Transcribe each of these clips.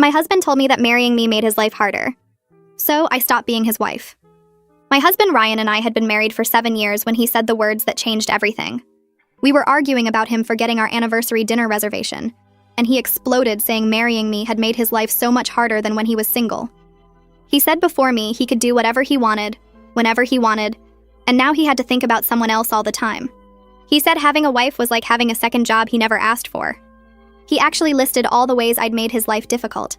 My husband told me that marrying me made his life harder. So I stopped being his wife. My husband Ryan and I had been married for 7 years when he said the words that changed everything. We were arguing about him forgetting our anniversary dinner reservation, and he exploded saying marrying me had made his life so much harder than when he was single. He said before me he could do whatever he wanted, whenever he wanted, and now he had to think about someone else all the time. He said having a wife was like having a second job he never asked for. He actually listed all the ways I'd made his life difficult.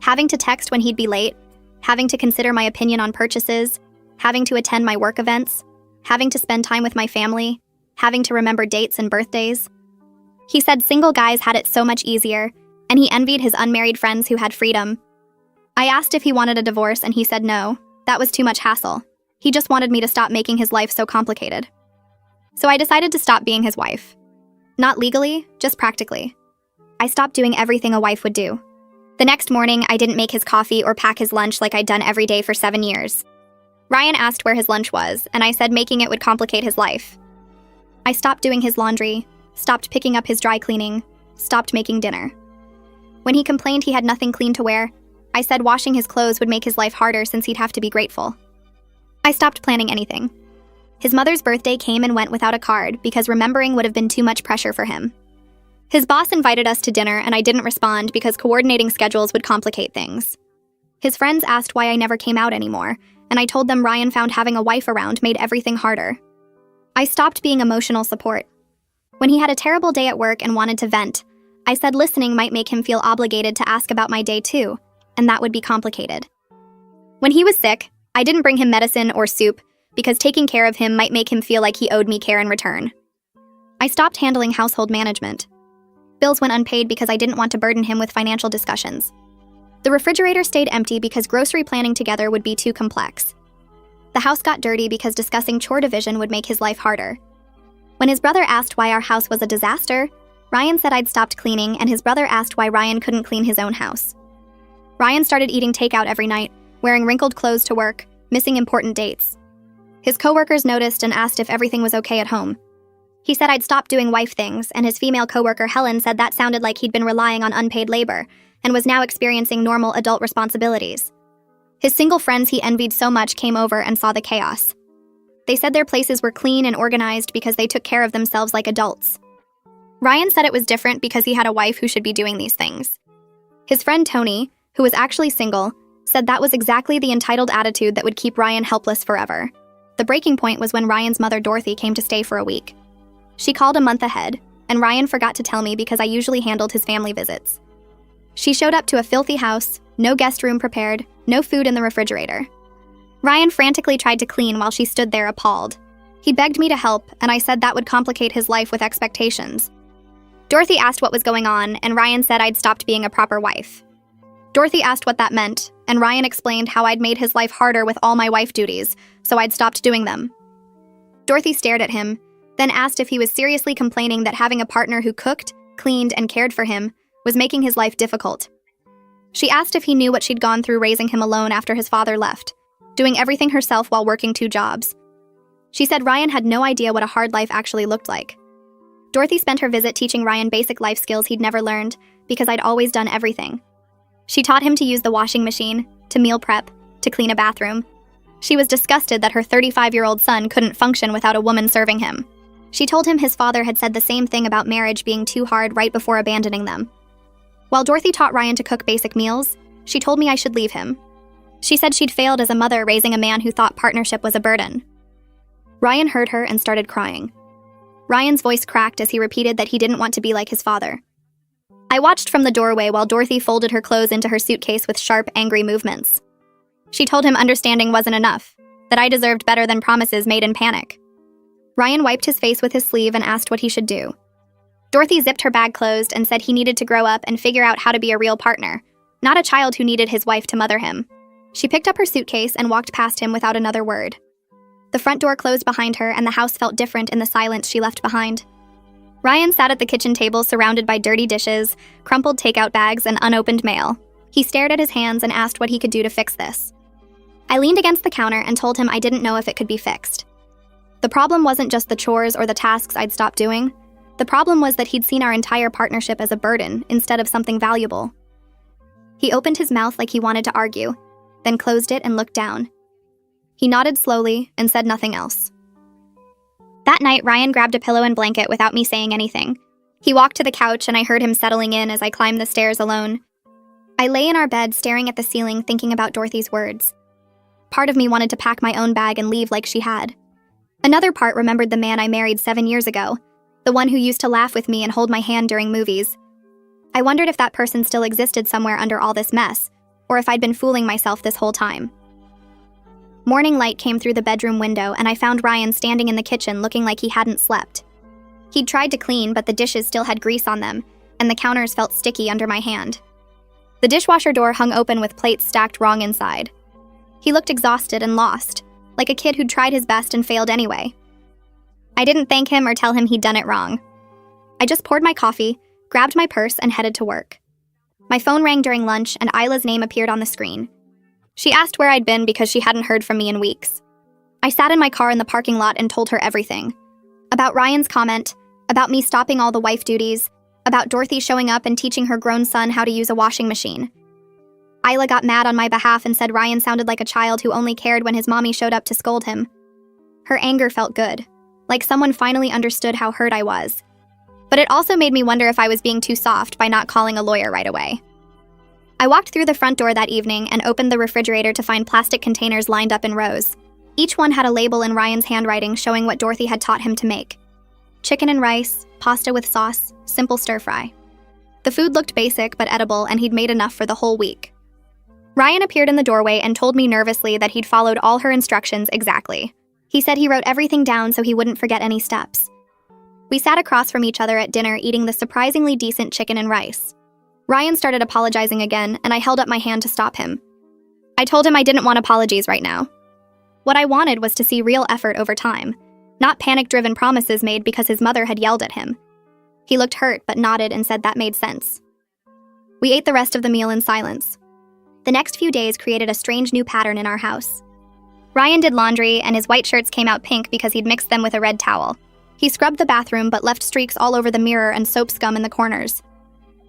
Having to text when he'd be late, having to consider my opinion on purchases, having to attend my work events, having to spend time with my family, having to remember dates and birthdays. He said single guys had it so much easier, and he envied his unmarried friends who had freedom. I asked if he wanted a divorce, and he said no, that was too much hassle. He just wanted me to stop making his life so complicated. So I decided to stop being his wife. Not legally, just practically. I stopped doing everything a wife would do. The next morning, I didn't make his coffee or pack his lunch like I'd done every day for 7 years. Ryan asked where his lunch was, and I said making it would complicate his life. I stopped doing his laundry, stopped picking up his dry cleaning, stopped making dinner. When he complained he had nothing clean to wear, I said washing his clothes would make his life harder since he'd have to be grateful. I stopped planning anything. His mother's birthday came and went without a card because remembering would have been too much pressure for him. His boss invited us to dinner and I didn't respond because coordinating schedules would complicate things. His friends asked why I never came out anymore, and I told them Ryan found having a wife around made everything harder. I stopped being emotional support. When he had a terrible day at work and wanted to vent, I said listening might make him feel obligated to ask about my day too, and that would be complicated. When he was sick, I didn't bring him medicine or soup because taking care of him might make him feel like he owed me care in return. I stopped handling household management. Bills went unpaid because I didn't want to burden him with financial discussions. The refrigerator stayed empty because grocery planning together would be too complex. The house got dirty because discussing chore division would make his life harder. When his brother asked why our house was a disaster, Ryan said I'd stopped cleaning, and his brother asked why Ryan couldn't clean his own house. Ryan started eating takeout every night, wearing wrinkled clothes to work, missing important dates. His coworkers noticed and asked if everything was okay at home. He said I'd stopped doing wife things, and his female coworker Helen said that sounded like he'd been relying on unpaid labor and was now experiencing normal adult responsibilities. His single friends he envied so much came over and saw the chaos. They said their places were clean and organized because they took care of themselves like adults. Ryan said it was different because he had a wife who should be doing these things. His friend Tony, who was actually single, said that was exactly the entitled attitude that would keep Ryan helpless forever. The breaking point was when Ryan's mother Dorothy came to stay for a week. She called a month ahead, and Ryan forgot to tell me because I usually handled his family visits. She showed up to a filthy house, no guest room prepared, no food in the refrigerator. Ryan frantically tried to clean while she stood there appalled. He begged me to help, and I said that would complicate his life with expectations. Dorothy asked what was going on, and Ryan said I'd stopped being a proper wife. Dorothy asked what that meant, and Ryan explained how I'd made his life harder with all my wife duties, so I'd stopped doing them. Dorothy stared at him, then asked if he was seriously complaining that having a partner who cooked, cleaned, and cared for him was making his life difficult. She asked if he knew what she'd gone through raising him alone after his father left, doing everything herself while working 2 jobs. She said Ryan had no idea what a hard life actually looked like. Dorothy spent her visit teaching Ryan basic life skills he'd never learned because I'd always done everything. She taught him to use the washing machine, to meal prep, to clean a bathroom. She was disgusted that her 35-year-old son couldn't function without a woman serving him. She told him his father had said the same thing about marriage being too hard right before abandoning them. While Dorothy taught Ryan to cook basic meals, she told me I should leave him. She said she'd failed as a mother raising a man who thought partnership was a burden. Ryan heard her and started crying. Ryan's voice cracked as he repeated that he didn't want to be like his father. I watched from the doorway while Dorothy folded her clothes into her suitcase with sharp, angry movements. She told him understanding wasn't enough, that I deserved better than promises made in panic. Ryan wiped his face with his sleeve and asked what he should do. Dorothy zipped her bag closed and said he needed to grow up and figure out how to be a real partner, not a child who needed his wife to mother him. She picked up her suitcase and walked past him without another word. The front door closed behind her and the house felt different in the silence she left behind. Ryan sat at the kitchen table surrounded by dirty dishes, crumpled takeout bags, and unopened mail. He stared at his hands and asked what he could do to fix this. I leaned against the counter and told him I didn't know if it could be fixed. The problem wasn't just the chores or the tasks I'd stopped doing. The problem was that he'd seen our entire partnership as a burden instead of something valuable. He opened his mouth like he wanted to argue, then closed it and looked down. He nodded slowly and said nothing else. That night, Ryan grabbed a pillow and blanket without me saying anything. He walked to the couch and I heard him settling in as I climbed the stairs alone. I lay in our bed staring at the ceiling thinking about Dorothy's words. Part of me wanted to pack my own bag and leave like she had. Another part remembered the man I married 7 years ago, the one who used to laugh with me and hold my hand during movies. I wondered if that person still existed somewhere under all this mess, or if I'd been fooling myself this whole time. Morning light came through the bedroom window and I found Ryan standing in the kitchen looking like he hadn't slept. He'd tried to clean, but the dishes still had grease on them, and the counters felt sticky under my hand. The dishwasher door hung open with plates stacked wrong inside. He looked exhausted and lost, like a kid who'd tried his best and failed anyway. I didn't thank him or tell him he'd done it wrong. I just poured my coffee, grabbed my purse, and headed to work. My phone rang during lunch and Isla's name appeared on the screen. She asked where I'd been because she hadn't heard from me in weeks. I sat in my car in the parking lot and told her everything. About Ryan's comment, about me stopping all the wife duties, about Dorothy showing up and teaching her grown son how to use a washing machine. Isla got mad on my behalf and said Ryan sounded like a child who only cared when his mommy showed up to scold him. Her anger felt good, like someone finally understood how hurt I was. But it also made me wonder if I was being too soft by not calling a lawyer right away. I walked through the front door that evening and opened the refrigerator to find plastic containers lined up in rows. Each one had a label in Ryan's handwriting showing what Dorothy had taught him to make. Chicken and rice, pasta with sauce, simple stir-fry. The food looked basic but edible, and he'd made enough for the whole week. Ryan appeared in the doorway and told me nervously that he'd followed all her instructions exactly. He said he wrote everything down so he wouldn't forget any steps. We sat across from each other at dinner eating the surprisingly decent chicken and rice. Ryan started apologizing again, and I held up my hand to stop him. I told him I didn't want apologies right now. What I wanted was to see real effort over time, not panic-driven promises made because his mother had yelled at him. He looked hurt but nodded and said that made sense. We ate the rest of the meal in silence. The next few days created a strange new pattern in our house. Ryan did laundry, and his white shirts came out pink because he'd mixed them with a red towel. He scrubbed the bathroom but left streaks all over the mirror and soap scum in the corners.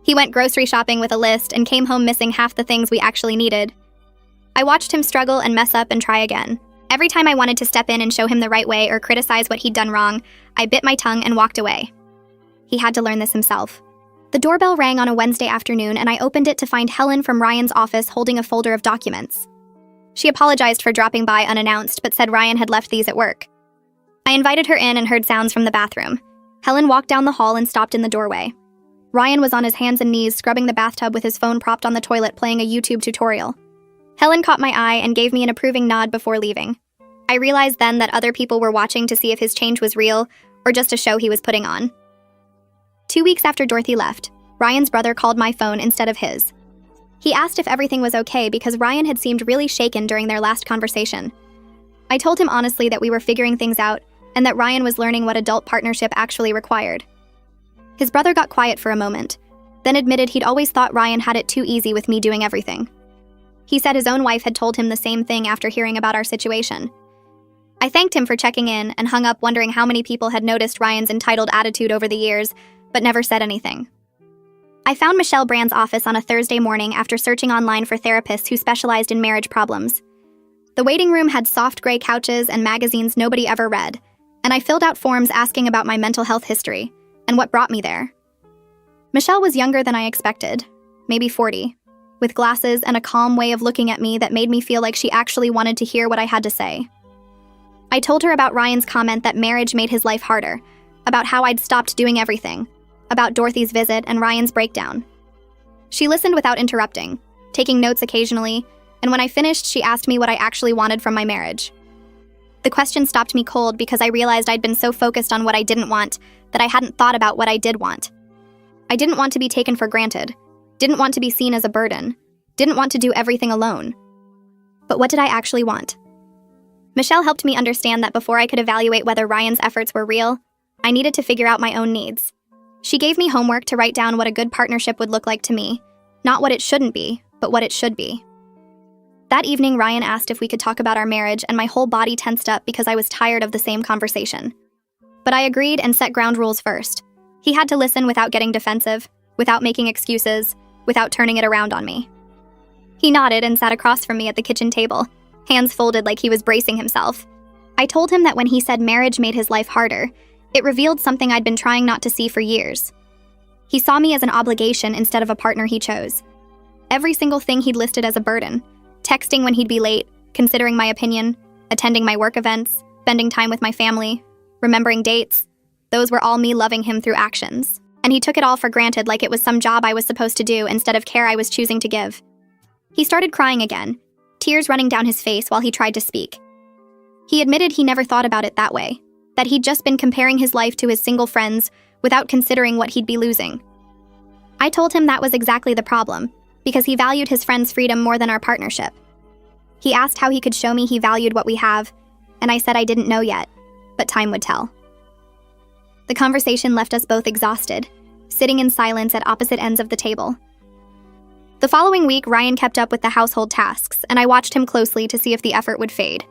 He went grocery shopping with a list and came home missing half the things we actually needed. I watched him struggle and mess up and try again. Every time I wanted to step in and show him the right way or criticize what he'd done wrong, I bit my tongue and walked away. He had to learn this himself. The doorbell rang on a Wednesday afternoon and I opened it to find Helen from Ryan's office holding a folder of documents. She apologized for dropping by unannounced but said Ryan had left these at work. I invited her in and heard sounds from the bathroom. Helen walked down the hall and stopped in the doorway. Ryan was on his hands and knees scrubbing the bathtub with his phone propped on the toilet playing a YouTube tutorial. Helen caught my eye and gave me an approving nod before leaving. I realized then that other people were watching to see if his change was real or just a show he was putting on. 2 weeks after Dorothy left, Ryan's brother called my phone instead of his. He asked if everything was okay because Ryan had seemed really shaken during their last conversation. I told him honestly that we were figuring things out and that Ryan was learning what adult partnership actually required. His brother got quiet for a moment, then admitted he'd always thought Ryan had it too easy with me doing everything. He said his own wife had told him the same thing after hearing about our situation. I thanked him for checking in and hung up wondering how many people had noticed Ryan's entitled attitude over the years, but never said anything. I found Michelle Brand's office on a Thursday morning after searching online for therapists who specialized in marriage problems. The waiting room had soft gray couches and magazines nobody ever read, and I filled out forms asking about my mental health history and what brought me there. Michelle was younger than I expected, maybe 40, with glasses and a calm way of looking at me that made me feel like she actually wanted to hear what I had to say. I told her about Ryan's comment that marriage made his life harder, about how I'd stopped doing everything, about Dorothy's visit and Ryan's breakdown. She listened without interrupting, taking notes occasionally, and when I finished, she asked me what I actually wanted from my marriage. The question stopped me cold because I realized I'd been so focused on what I didn't want that I hadn't thought about what I did want. I didn't want to be taken for granted, didn't want to be seen as a burden, didn't want to do everything alone. But what did I actually want? Michelle helped me understand that before I could evaluate whether Ryan's efforts were real, I needed to figure out my own needs. She gave me homework to write down what a good partnership would look like to me, not what it shouldn't be, but what it should be. That evening, Ryan asked if we could talk about our marriage, and my whole body tensed up because I was tired of the same conversation. But I agreed and set ground rules first. He had to listen without getting defensive, without making excuses, without turning it around on me. He nodded and sat across from me at the kitchen table, hands folded like he was bracing himself. I told him that when he said marriage made his life harder, it revealed something I'd been trying not to see for years. He saw me as an obligation instead of a partner he chose. Every single thing he'd listed as a burden: texting when he'd be late, considering my opinion, attending my work events, spending time with my family, remembering dates. Those were all me loving him through actions. And he took it all for granted like it was some job I was supposed to do instead of care I was choosing to give. He started crying again, tears running down his face while he tried to speak. He admitted he never thought about it that way, that he'd just been comparing his life to his single friends without considering what he'd be losing. I told him that was exactly the problem, because he valued his friends' freedom more than our partnership. He asked how he could show me he valued what we have, and I said I didn't know yet, but time would tell. The conversation left us both exhausted, sitting in silence at opposite ends of the table. The following week, Ryan kept up with the household tasks, and I watched him closely to see if the effort would fade.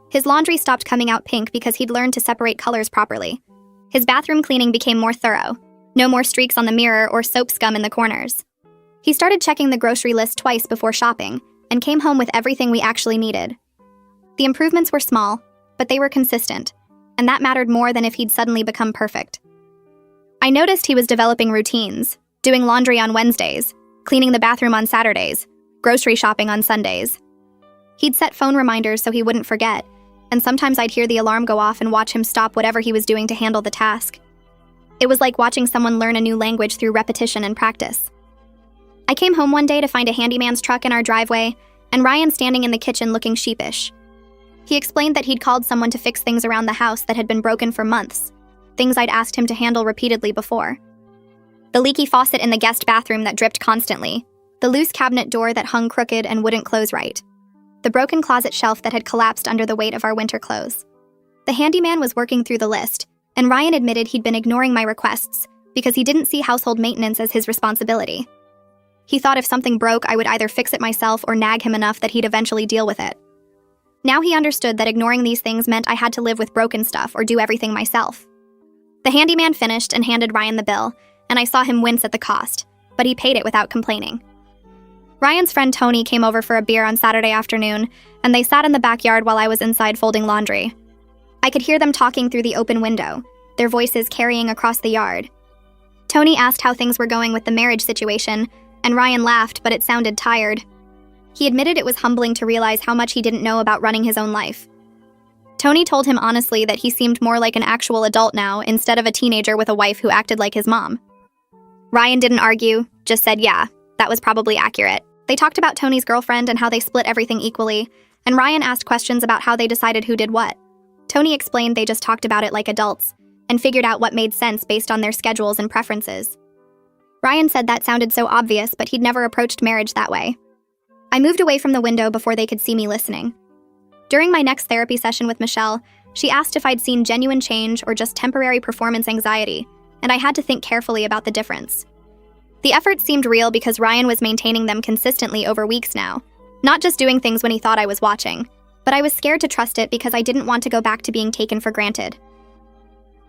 His laundry stopped coming out pink because he'd learned to separate colors properly. His bathroom cleaning became more thorough. No more streaks on the mirror or soap scum in the corners. He started checking the grocery list twice before shopping, and came home with everything we actually needed. The improvements were small, but they were consistent, and that mattered more than if he'd suddenly become perfect. I noticed he was developing routines, doing laundry on Wednesdays, cleaning the bathroom on Saturdays, grocery shopping on Sundays. He'd set phone reminders so he wouldn't forget, and sometimes I'd hear the alarm go off and watch him stop whatever he was doing to handle the task. It was like watching someone learn a new language through repetition and practice. I came home one day to find a handyman's truck in our driveway, and Ryan standing in the kitchen looking sheepish. He explained that he'd called someone to fix things around the house that had been broken for months, things I'd asked him to handle repeatedly before. The leaky faucet in the guest bathroom that dripped constantly, the loose cabinet door that hung crooked and wouldn't close right, the broken closet shelf that had collapsed under the weight of our winter clothes. The handyman was working through the list, and Ryan admitted he'd been ignoring my requests because he didn't see household maintenance as his responsibility. He thought if something broke, I would either fix it myself or nag him enough that he'd eventually deal with it. Now he understood that ignoring these things meant I had to live with broken stuff or do everything myself. The handyman finished and handed Ryan the bill, and I saw him wince at the cost, but he paid it without complaining. Ryan's friend Tony came over for a beer on Saturday afternoon, and they sat in the backyard while I was inside folding laundry. I could hear them talking through the open window, their voices carrying across the yard. Tony asked how things were going with the marriage situation, and Ryan laughed, but it sounded tired. He admitted it was humbling to realize how much he didn't know about running his own life. Tony told him honestly that he seemed more like an actual adult now instead of a teenager with a wife who acted like his mom. Ryan didn't argue, just said yeah, that was probably accurate. They talked about Tony's girlfriend and how they split everything equally, and Ryan asked questions about how they decided who did what. Tony explained they just talked about it like adults, and figured out what made sense based on their schedules and preferences. Ryan said that sounded so obvious, but he'd never approached marriage that way. I moved away from the window before they could see me listening. During my next therapy session with Michelle, she asked if I'd seen genuine change or just temporary performance anxiety, and I had to think carefully about the difference. The effort seemed real because Ryan was maintaining them consistently over weeks now, not just doing things when he thought I was watching, but I was scared to trust it because I didn't want to go back to being taken for granted.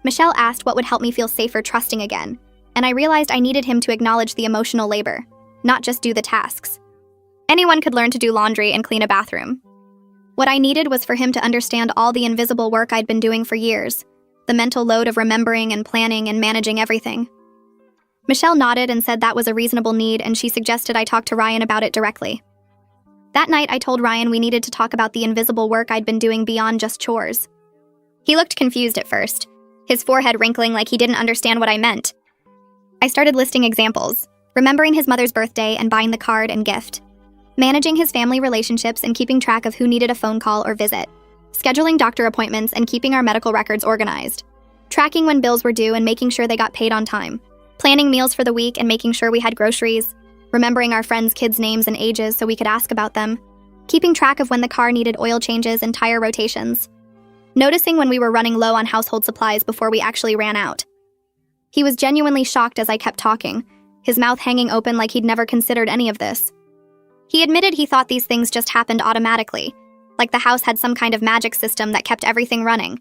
Michelle asked what would help me feel safer trusting again, and I realized I needed him to acknowledge the emotional labor, not just do the tasks. Anyone could learn to do laundry and clean a bathroom. What I needed was for him to understand all the invisible work I'd been doing for years, the mental load of remembering and planning and managing everything. Michelle nodded and said that was a reasonable need, and she suggested I talk to Ryan about it directly. That night, I told Ryan we needed to talk about the invisible work I'd been doing beyond just chores. He looked confused at first, his forehead wrinkling like he didn't understand what I meant. I started listing examples, remembering his mother's birthday and buying the card and gift, managing his family relationships and keeping track of who needed a phone call or visit, scheduling doctor appointments and keeping our medical records organized, tracking when bills were due and making sure they got paid on time, planning meals for the week and making sure we had groceries, remembering our friends' kids' names and ages so we could ask about them, keeping track of when the car needed oil changes and tire rotations, noticing when we were running low on household supplies before we actually ran out. He was genuinely shocked as I kept talking, his mouth hanging open like he'd never considered any of this. He admitted he thought these things just happened automatically, like the house had some kind of magic system that kept everything running.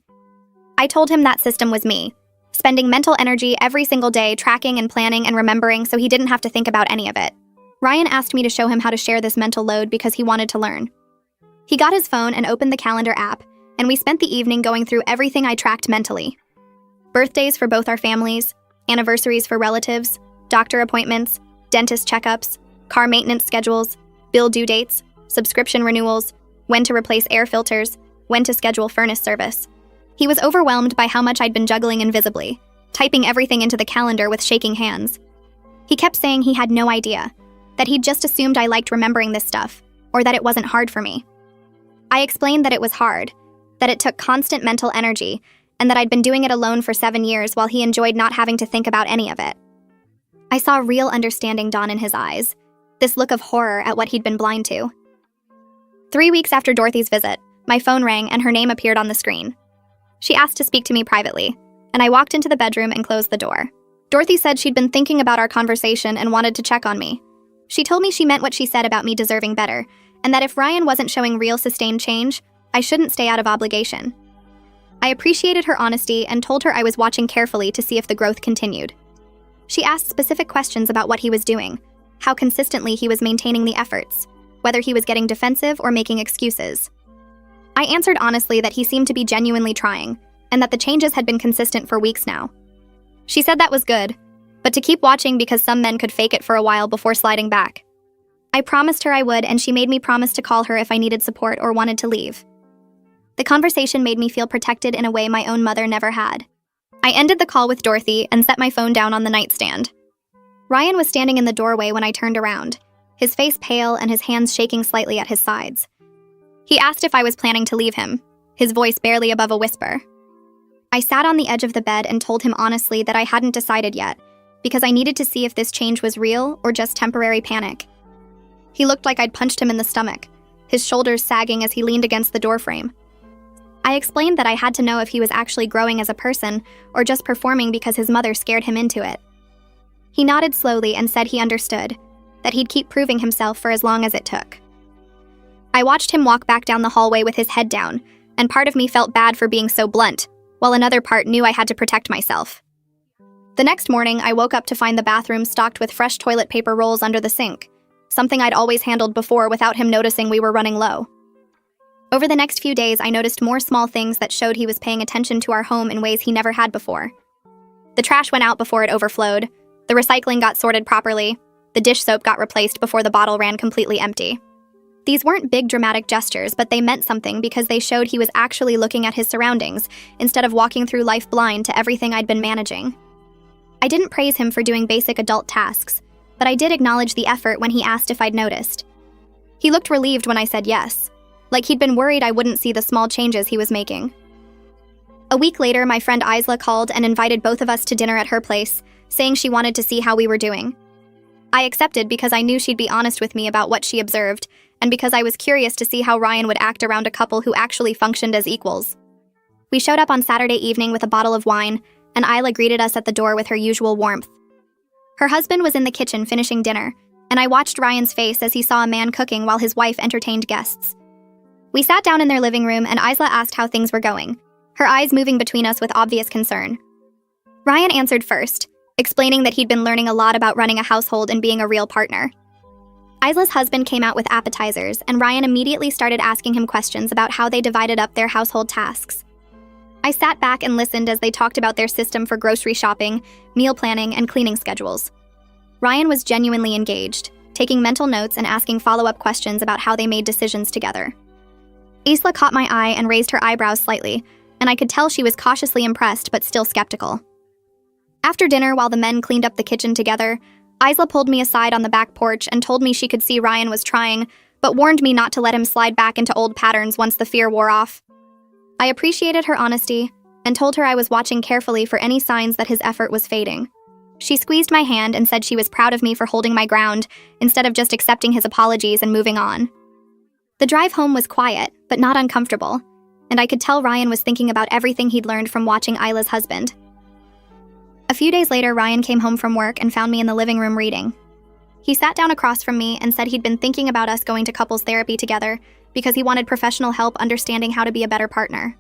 I told him that system was me, spending mental energy every single day tracking and planning and remembering so he didn't have to think about any of it. Ryan asked me to show him how to share this mental load because he wanted to learn. He got his phone and opened the calendar app, and we spent the evening going through everything I tracked mentally. Birthdays for both our families, anniversaries for relatives, doctor appointments, dentist checkups, car maintenance schedules, bill due dates, subscription renewals, when to replace air filters, when to schedule furnace service. He was overwhelmed by how much I'd been juggling invisibly, typing everything into the calendar with shaking hands. He kept saying he had no idea, that he'd just assumed I liked remembering this stuff, or that it wasn't hard for me. I explained that it was hard, that it took constant mental energy, and that I'd been doing it alone for 7 years while he enjoyed not having to think about any of it. I saw real understanding dawn in his eyes, this look of horror at what he'd been blind to. 3 weeks after Dorothy's visit, my phone rang and her name appeared on the screen. She asked to speak to me privately, and I walked into the bedroom and closed the door. Dorothy said she'd been thinking about our conversation and wanted to check on me. She told me she meant what she said about me deserving better, and that if Ryan wasn't showing real sustained change, I shouldn't stay out of obligation. I appreciated her honesty and told her I was watching carefully to see if the growth continued. She asked specific questions about what he was doing, how consistently he was maintaining the efforts, whether he was getting defensive or making excuses. I answered honestly that he seemed to be genuinely trying, and that the changes had been consistent for weeks now. She said that was good, but to keep watching because some men could fake it for a while before sliding back. I promised her I would, and she made me promise to call her if I needed support or wanted to leave. The conversation made me feel protected in a way my own mother never had. I ended the call with Dorothy and set my phone down on the nightstand. Ryan was standing in the doorway when I turned around, his face pale and his hands shaking slightly at his sides. He asked if I was planning to leave him, his voice barely above a whisper. I sat on the edge of the bed and told him honestly that I hadn't decided yet, because I needed to see if this change was real or just temporary panic. He looked like I'd punched him in the stomach, his shoulders sagging as he leaned against the doorframe. I explained that I had to know if he was actually growing as a person or just performing because his mother scared him into it. He nodded slowly and said he understood, that he'd keep proving himself for as long as it took. I watched him walk back down the hallway with his head down, and part of me felt bad for being so blunt, while another part knew I had to protect myself. The next morning, I woke up to find the bathroom stocked with fresh toilet paper rolls under the sink, something I'd always handled before without him noticing we were running low. Over the next few days, I noticed more small things that showed he was paying attention to our home in ways he never had before. The trash went out before it overflowed, the recycling got sorted properly, the dish soap got replaced before the bottle ran completely empty. These weren't big dramatic gestures, but they meant something because they showed he was actually looking at his surroundings instead of walking through life blind to everything I'd been managing. I didn't praise him for doing basic adult tasks, but I did acknowledge the effort when he asked if I'd noticed. He looked relieved when I said yes, like he'd been worried I wouldn't see the small changes he was making. A week later, my friend Isla called and invited both of us to dinner at her place, saying she wanted to see how we were doing. I accepted because I knew she'd be honest with me about what she observed, and because I was curious to see how Ryan would act around a couple who actually functioned as equals. We showed up on Saturday evening with a bottle of wine, and Isla greeted us at the door with her usual warmth. Her husband was in the kitchen finishing dinner, and I watched Ryan's face as he saw a man cooking while his wife entertained guests. We sat down in their living room, and Isla asked how things were going, her eyes moving between us with obvious concern. Ryan answered first, explaining that he'd been learning a lot about running a household and being a real partner. Isla's husband came out with appetizers, and Ryan immediately started asking him questions about how they divided up their household tasks. I sat back and listened as they talked about their system for grocery shopping, meal planning, and cleaning schedules. Ryan was genuinely engaged, taking mental notes and asking follow-up questions about how they made decisions together. Isla caught my eye and raised her eyebrows slightly, and I could tell she was cautiously impressed but still skeptical. After dinner, while the men cleaned up the kitchen together, Isla pulled me aside on the back porch and told me she could see Ryan was trying, but warned me not to let him slide back into old patterns once the fear wore off. I appreciated her honesty and told her I was watching carefully for any signs that his effort was fading. She squeezed my hand and said she was proud of me for holding my ground instead of just accepting his apologies and moving on. The drive home was quiet, but not uncomfortable, and I could tell Ryan was thinking about everything he'd learned from watching Isla's husband. A few days later, Ryan came home from work and found me in the living room reading. He sat down across from me and said he'd been thinking about us going to couples therapy together because he wanted professional help understanding how to be a better partner.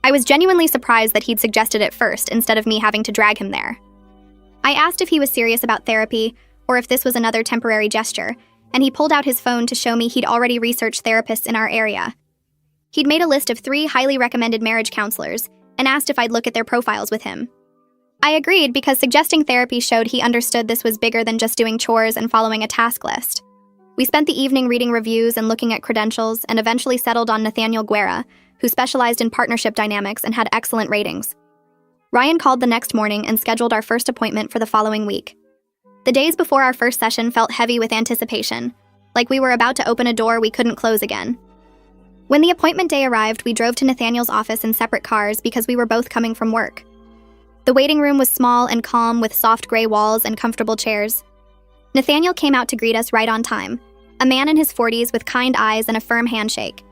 I was genuinely surprised that he'd suggested it first instead of me having to drag him there. I asked if he was serious about therapy or if this was another temporary gesture, and he pulled out his phone to show me he'd already researched therapists in our area. He'd made a list of 3 highly recommended marriage counselors and asked if I'd look at their profiles with him. I agreed because suggesting therapy showed he understood this was bigger than just doing chores and following a task list. We spent the evening reading reviews and looking at credentials and eventually settled on Nathaniel Guerra, who specialized in partnership dynamics and had excellent ratings. Ryan called the next morning and scheduled our first appointment for the following week. The days before our first session felt heavy with anticipation, like we were about to open a door we couldn't close again. When the appointment day arrived, we drove to Nathaniel's office in separate cars because we were both coming from work. The waiting room was small and calm with soft gray walls and comfortable chairs. Nathaniel came out to greet us right on time, a man in his 40s with kind eyes and a firm handshake.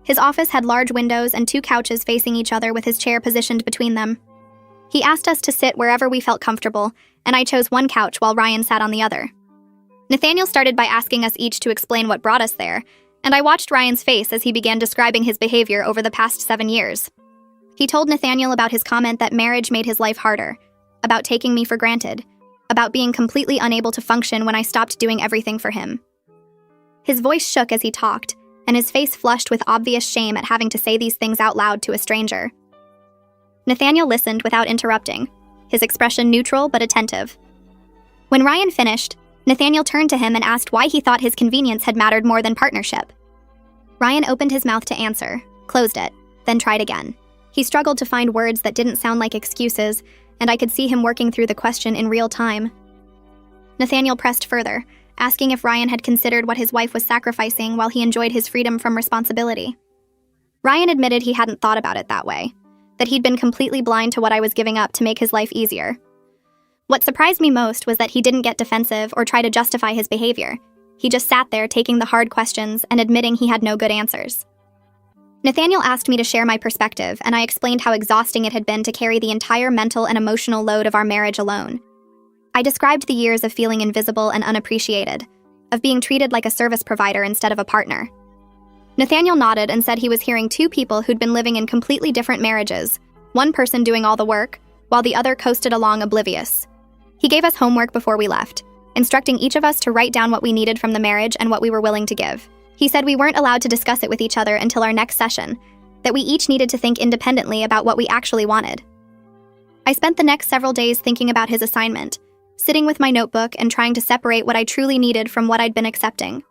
His office had large windows and 2 couches facing each other with his chair positioned between them. He asked us to sit wherever we felt comfortable, and I chose one couch while Ryan sat on the other. Nathaniel started by asking us each to explain what brought us there, and I watched Ryan's face as he began describing his behavior over the past 7 years. He told Nathaniel about his comment that marriage made his life harder, about taking me for granted, about being completely unable to function when I stopped doing everything for him. His voice shook as he talked, and his face flushed with obvious shame at having to say these things out loud to a stranger. Nathaniel listened without interrupting, his expression neutral but attentive. When Ryan finished, Nathaniel turned to him and asked why he thought his convenience had mattered more than partnership. Ryan opened his mouth to answer, closed it, then tried again. He struggled to find words that didn't sound like excuses, and I could see him working through the question in real time. Nathaniel pressed further, asking if Ryan had considered what his wife was sacrificing while he enjoyed his freedom from responsibility. Ryan admitted he hadn't thought about it that way, that he'd been completely blind to what I was giving up to make his life easier. What surprised me most was that he didn't get defensive or try to justify his behavior. He just sat there taking the hard questions and admitting he had no good answers. Nathaniel asked me to share my perspective, and I explained how exhausting it had been to carry the entire mental and emotional load of our marriage alone. I described the years of feeling invisible and unappreciated, of being treated like a service provider instead of a partner. Nathaniel nodded and said he was hearing 2 people who'd been living in completely different marriages, one person doing all the work, while the other coasted along oblivious. He gave us homework before we left, instructing each of us to write down what we needed from the marriage and what we were willing to give. He said we weren't allowed to discuss it with each other until our next session, that we each needed to think independently about what we actually wanted. I spent the next several days thinking about his assignment, sitting with my notebook and trying to separate what I truly needed from what I'd been accepting.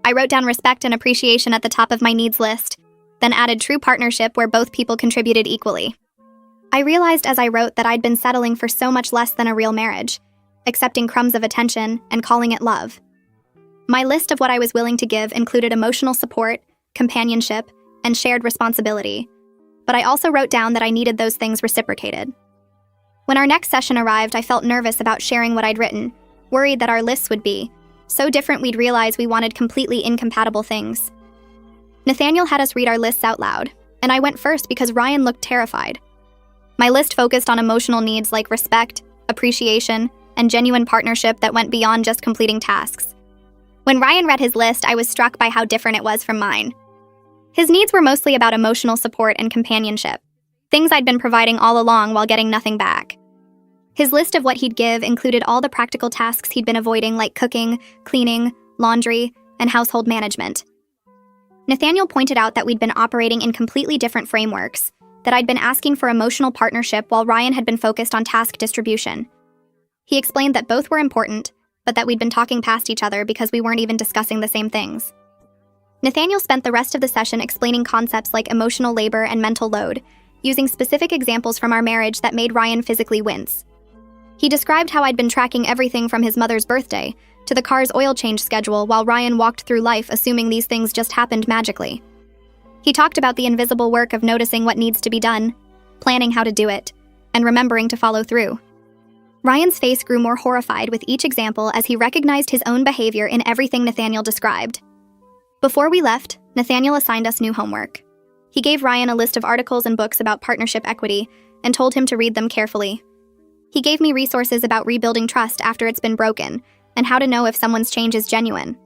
I wrote down respect and appreciation at the top of my needs list, then added true partnership where both people contributed equally. I realized as I wrote that I'd been settling for so much less than a real marriage, accepting crumbs of attention and calling it love. My list of what I was willing to give included emotional support, companionship, and shared responsibility, but I also wrote down that I needed those things reciprocated. When our next session arrived, I felt nervous about sharing what I'd written, worried that our lists would be so different we'd realize we wanted completely incompatible things. Nathaniel had us read our lists out loud, and I went first because Ryan looked terrified. My list focused on emotional needs like respect, appreciation, and genuine partnership that went beyond just completing tasks. When Ryan read his list, I was struck by how different it was from mine. His needs were mostly about emotional support and companionship, things I'd been providing all along while getting nothing back. His list of what he'd give included all the practical tasks he'd been avoiding like cooking, cleaning, laundry, and household management. Nathaniel pointed out that we'd been operating in completely different frameworks, that I'd been asking for emotional partnership while Ryan had been focused on task distribution. He explained that both were important, but that we'd been talking past each other because we weren't even discussing the same things. Nathaniel spent the rest of the session explaining concepts like emotional labor and mental load, using specific examples from our marriage that made Ryan physically wince. He described how I'd been tracking everything from his mother's birthday to the car's oil change schedule while Ryan walked through life assuming these things just happened magically. He talked about the invisible work of noticing what needs to be done, planning how to do it, and remembering to follow through. Ryan's face grew more horrified with each example as he recognized his own behavior in everything Nathaniel described. Before we left, Nathaniel assigned us new homework. He gave Ryan a list of articles and books about partnership equity and told him to read them carefully. He gave me resources about rebuilding trust after it's been broken and how to know if someone's change is genuine.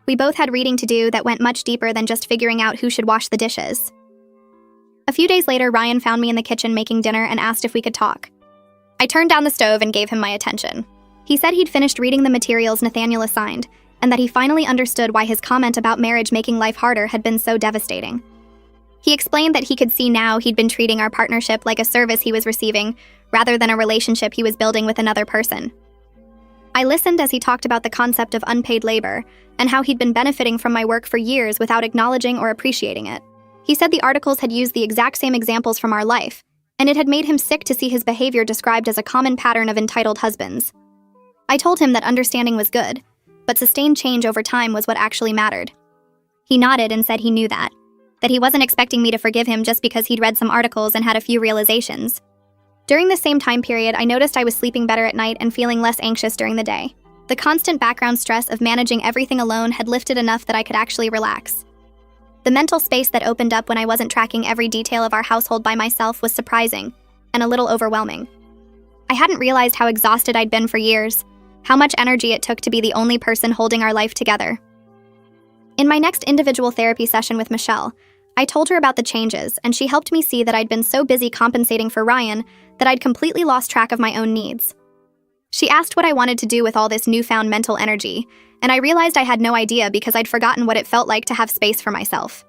We both had reading to do that went much deeper than just figuring out who should wash the dishes. A few days later, Ryan found me in the kitchen making dinner and asked if we could talk. I turned down the stove and gave him my attention. He said he'd finished reading the materials Nathaniel assigned, and that he finally understood why his comment about marriage making life harder had been so devastating. He explained that he could see now he'd been treating our partnership like a service he was receiving, rather than a relationship he was building with another person. I listened as he talked about the concept of unpaid labor, and how he'd been benefiting from my work for years without acknowledging or appreciating it. He said the articles had used the exact same examples from our life, and it had made him sick to see his behavior described as a common pattern of entitled husbands. I told him that understanding was good, but sustained change over time was what actually mattered. He nodded and said he knew that he wasn't expecting me to forgive him just because he'd read some articles and had a few realizations. During the same time period, I noticed I was sleeping better at night and feeling less anxious during the day. The constant background stress of managing everything alone had lifted enough that I could actually relax. The mental space that opened up when I wasn't tracking every detail of our household by myself was surprising and a little overwhelming. I hadn't realized how exhausted I'd been for years, how much energy it took to be the only person holding our life together. In my next individual therapy session with Michelle, I told her about the changes, and she helped me see that I'd been so busy compensating for Ryan that I'd completely lost track of my own needs. She asked what I wanted to do with all this newfound mental energy, and I realized I had no idea because I'd forgotten what it felt like to have space for myself.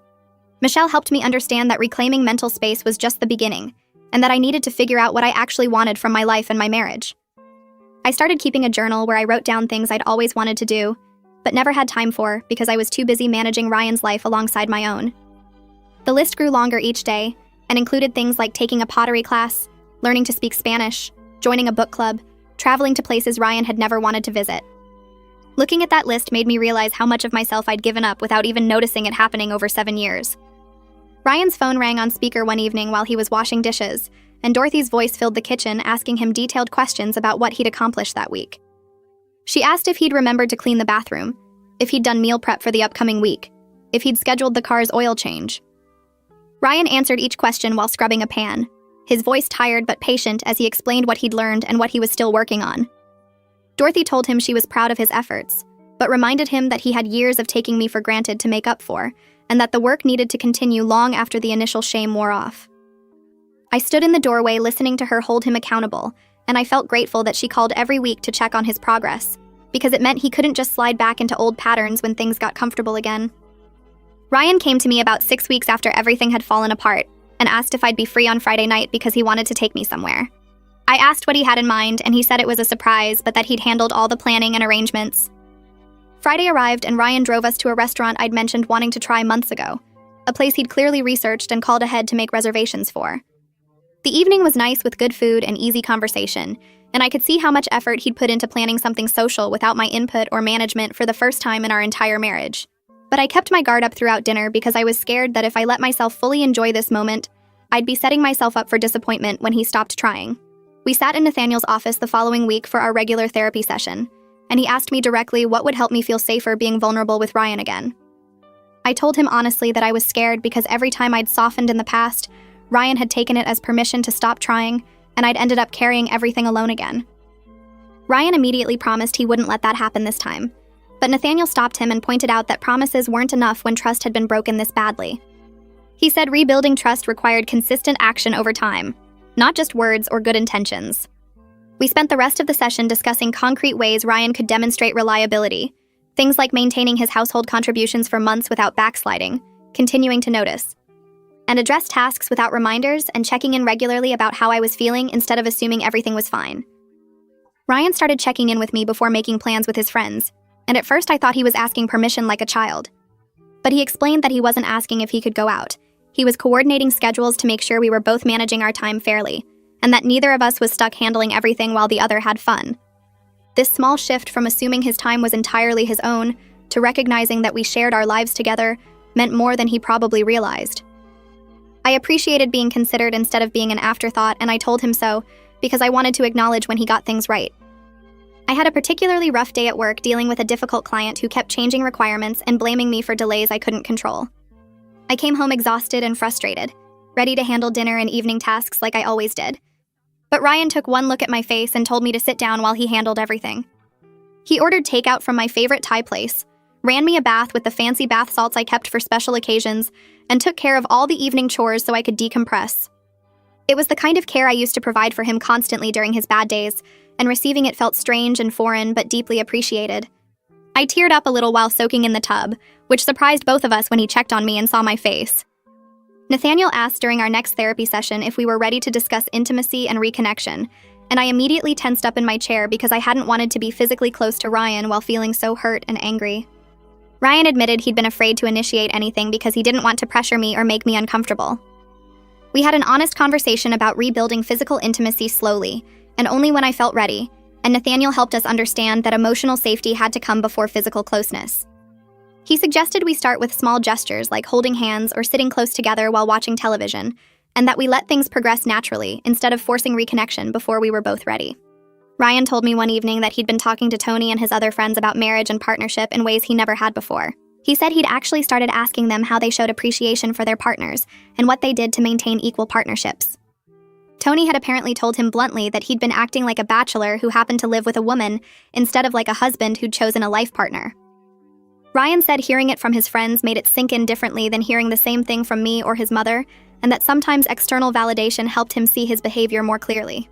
Michelle helped me understand that reclaiming mental space was just the beginning, and that I needed to figure out what I actually wanted from my life and my marriage. I started keeping a journal where I wrote down things I'd always wanted to do, but never had time for because I was too busy managing Ryan's life alongside my own. The list grew longer each day and included things like taking a pottery class, learning to speak Spanish, joining a book club, traveling to places Ryan had never wanted to visit. Looking at that list made me realize how much of myself I'd given up without even noticing it happening over 7 years. Ryan's phone rang on speaker one evening while he was washing dishes, and Dorothy's voice filled the kitchen asking him detailed questions about what he'd accomplished that week. She asked if he'd remembered to clean the bathroom, if he'd done meal prep for the upcoming week, if he'd scheduled the car's oil change. Ryan answered each question while scrubbing a pan, his voice tired but patient as he explained what he'd learned and what he was still working on. Dorothy told him she was proud of his efforts, but reminded him that he had years of taking me for granted to make up for, and that the work needed to continue long after the initial shame wore off. I stood in the doorway listening to her hold him accountable, and I felt grateful that she called every week to check on his progress, because it meant he couldn't just slide back into old patterns when things got comfortable again. Ryan came to me about 6 weeks after everything had fallen apart and asked if I'd be free on Friday night because he wanted to take me somewhere. I asked what he had in mind, and he said it was a surprise, but that he'd handled all the planning and arrangements. Friday arrived, and Ryan drove us to a restaurant I'd mentioned wanting to try months ago, a place he'd clearly researched and called ahead to make reservations for. The evening was nice with good food and easy conversation, and I could see how much effort he'd put into planning something social without my input or management for the first time in our entire marriage. But I kept my guard up throughout dinner because I was scared that if I let myself fully enjoy this moment, I'd be setting myself up for disappointment when he stopped trying. We sat in Nathaniel's office the following week for our regular therapy session, and he asked me directly what would help me feel safer being vulnerable with Ryan again. I told him honestly that I was scared because every time I'd softened in the past, Ryan had taken it as permission to stop trying, and I'd ended up carrying everything alone again. Ryan immediately promised he wouldn't let that happen this time, but Nathaniel stopped him and pointed out that promises weren't enough when trust had been broken this badly. He said rebuilding trust required consistent action over time, not just words or good intentions. We spent the rest of the session discussing concrete ways Ryan could demonstrate reliability, things like maintaining his household contributions for months without backsliding, continuing to notice, and address tasks without reminders and checking in regularly about how I was feeling instead of assuming everything was fine. Ryan started checking in with me before making plans with his friends, and at first I thought he was asking permission like a child. But he explained that he wasn't asking if he could go out. He was coordinating schedules to make sure we were both managing our time fairly, and that neither of us was stuck handling everything while the other had fun. This small shift from assuming his time was entirely his own to recognizing that we shared our lives together meant more than he probably realized. I appreciated being considered instead of being an afterthought, and I told him so because I wanted to acknowledge when he got things right. I had a particularly rough day at work dealing with a difficult client who kept changing requirements and blaming me for delays I couldn't control. I came home exhausted and frustrated, ready to handle dinner and evening tasks like I always did. But Ryan took one look at my face and told me to sit down while he handled everything. He ordered takeout from my favorite Thai place, ran me a bath with the fancy bath salts I kept for special occasions, and took care of all the evening chores so I could decompress. It was the kind of care I used to provide for him constantly during his bad days, and receiving it felt strange and foreign but deeply appreciated. I teared up a little while soaking in the tub, which surprised both of us when he checked on me and saw my face. Nathaniel asked during our next therapy session if we were ready to discuss intimacy and reconnection, and I immediately tensed up in my chair because I hadn't wanted to be physically close to Ryan while feeling so hurt and angry. Ryan admitted he'd been afraid to initiate anything because he didn't want to pressure me or make me uncomfortable. We had an honest conversation about rebuilding physical intimacy slowly, and only when I felt ready, and Nathaniel helped us understand that emotional safety had to come before physical closeness. He suggested we start with small gestures like holding hands or sitting close together while watching television, and that we let things progress naturally instead of forcing reconnection before we were both ready. Ryan told me one evening that he'd been talking to Tony and his other friends about marriage and partnership in ways he never had before. He said he'd actually started asking them how they showed appreciation for their partners and what they did to maintain equal partnerships. Tony had apparently told him bluntly that he'd been acting like a bachelor who happened to live with a woman instead of like a husband who'd chosen a life partner. Ryan said hearing it from his friends made it sink in differently than hearing the same thing from me or his mother, and that sometimes external validation helped him see his behavior more clearly.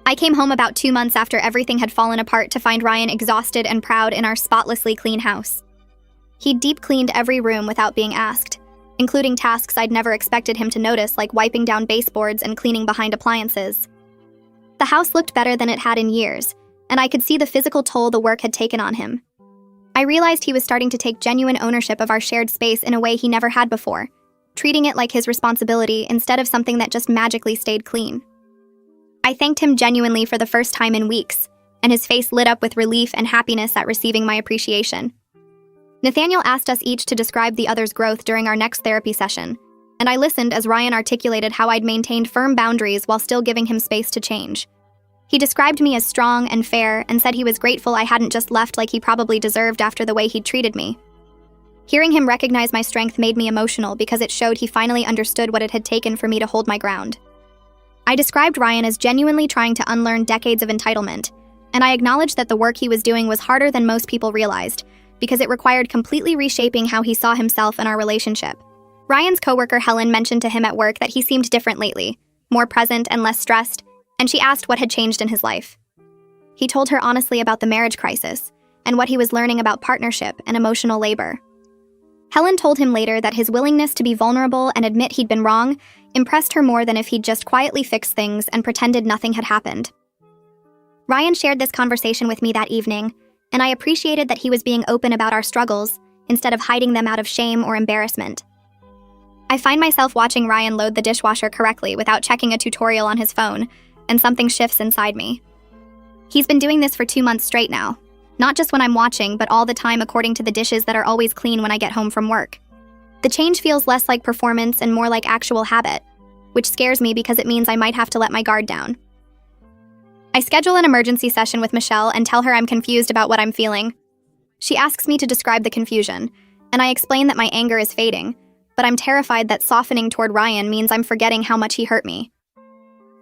I came home about 2 months after everything had fallen apart to find Ryan exhausted and proud in our spotlessly clean house. He'd deep cleaned every room without being asked, including tasks I'd never expected him to notice, like wiping down baseboards and cleaning behind appliances. The house looked better than it had in years, and I could see the physical toll the work had taken on him. I realized he was starting to take genuine ownership of our shared space in a way he never had before, treating it like his responsibility instead of something that just magically stayed clean. I thanked him genuinely for the first time in weeks, and his face lit up with relief and happiness at receiving my appreciation. Nathaniel asked us each to describe the other's growth during our next therapy session, and I listened as Ryan articulated how I'd maintained firm boundaries while still giving him space to change. He described me as strong and fair and said he was grateful I hadn't just left like he probably deserved after the way he'd treated me. Hearing him recognize my strength made me emotional because it showed he finally understood what it had taken for me to hold my ground. I described Ryan as genuinely trying to unlearn decades of entitlement, and I acknowledged that the work he was doing was harder than most people realized, because it required completely reshaping how he saw himself and our relationship. Ryan's coworker Helen mentioned to him at work that he seemed different lately, more present and less stressed, and she asked what had changed in his life. He told her honestly about the marriage crisis and what he was learning about partnership and emotional labor. Helen told him later that his willingness to be vulnerable and admit he'd been wrong impressed her more than if he'd just quietly fixed things and pretended nothing had happened. Ryan shared this conversation with me that evening, and I appreciated that he was being open about our struggles instead of hiding them out of shame or embarrassment. I find myself watching Ryan load the dishwasher correctly without checking a tutorial on his phone, and something shifts inside me. He's been doing this for 2 months straight now, not just when I'm watching, but all the time according to the dishes that are always clean when I get home from work. The change feels less like performance and more like actual habit, which scares me because it means I might have to let my guard down. I schedule an emergency session with Michelle and tell her I'm confused about what I'm feeling. She asks me to describe the confusion, and I explain that my anger is fading, but I'm terrified that softening toward Ryan means I'm forgetting how much he hurt me.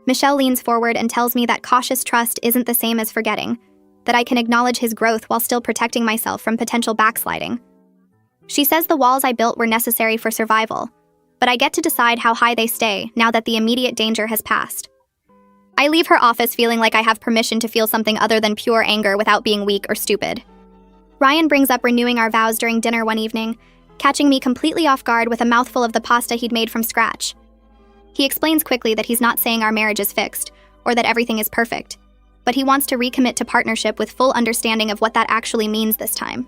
Michelle leans forward and tells me that cautious trust isn't the same as forgetting, that I can acknowledge his growth while still protecting myself from potential backsliding. She says the walls I built were necessary for survival, but I get to decide how high they stay now that the immediate danger has passed. I leave her office feeling like I have permission to feel something other than pure anger without being weak or stupid. Ryan brings up renewing our vows during dinner one evening, catching me completely off guard with a mouthful of the pasta he'd made from scratch. He explains quickly that he's not saying our marriage is fixed, or that everything is perfect, but he wants to recommit to partnership with full understanding of what that actually means this time.